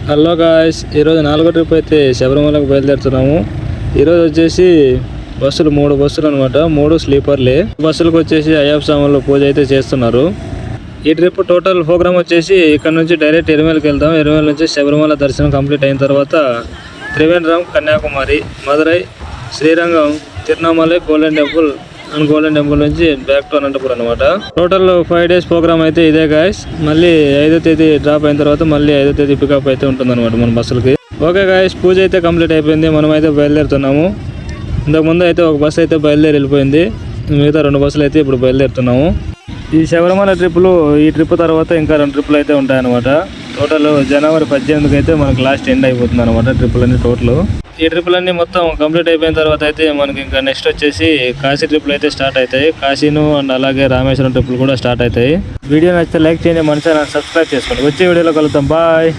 Hello guys, ఈరోజు 4వ trip అయితే శబరిమలకు బయలుదేరుతున్నాము. ఈరోజు వచ్చేసి బస్సులు 3 బస్సులు అనమాట, 3 స్లీపర్లే. బస్సులకు వచ్చేసి అయ్యప్ప స్వాములు పూజ అయితే చేస్తున్నారు. ఈ ట్రిప్ టోటల్ ప్రోగ్రామ్ వచ్చేసి ఇక్కడ నుంచి డైరెక్ట్ ఎరిమేలకి వెళ్దాం. ఎరిమేల నుంచి శబరిమల దర్శనం కంప్లీట్ అయిన తర్వాత Trivandrum, Kanyakumari, Madurai, Srirangam, Tiruvannamalai, golden temple and golden temple నుంచి బ్యాక్ టు అనంతపురం అనమాట. టోటల్ 5 days ప్రోగ్రామ్ అయితే ఇదే గాయస్. మళ్ళీ 5వ తేదీ డ్రాప్ అయిన తర్వాత మళ్ళీ 5వ తేదీ పికప్ అయితే ఉంటుంది అనమాట మన బస్సులకి. ఓకే గాయస్, పూజ అయితే కంప్లీట్ అయిపోయింది. మనం అయితే బయలుదేరుతున్నాము. ఇంతకుముందు అయితే ఒక బస్సు అయితే బయలుదేరి వెళ్ళిపోయింది. మిగతా 2 బస్సులు అయితే ఇప్పుడు బయలుదేరుతున్నాము. ఈ శబరిమల ట్రిప్పులు ఈ ట్రిప్ తర్వాత ఇంకా 2 ట్రిప్పులు అయితే ఉంటాయన్నమాట. టోటల్ జనవరి 18కి అయితే మనకు లాస్ట్ ఎండ్ అయిపోతుంది అనమాట ట్రిప్పులన్నీ టోటల్. ఈ ట్రిప్పులన్నీ మొత్తం కంప్లీట్ అయిపోయిన తర్వాత అయితే మనకి ఇంకా నెక్స్ట్ వచ్చేసి కాశీ ట్రిప్పులు అయితే స్టార్ట్ అవుతాయి. కాశీను అండ్ అలాగే రామేశ్వరం ట్రిప్పులు కూడా స్టార్ట్ అవుతాయి. వీడియో నచ్చితే లైక్ చేయండి, మన ఛానల్ సబ్స్క్రైబ్ చేసుకోండి. వచ్చే వీడియోలో కలుద్దాం. బాయ్.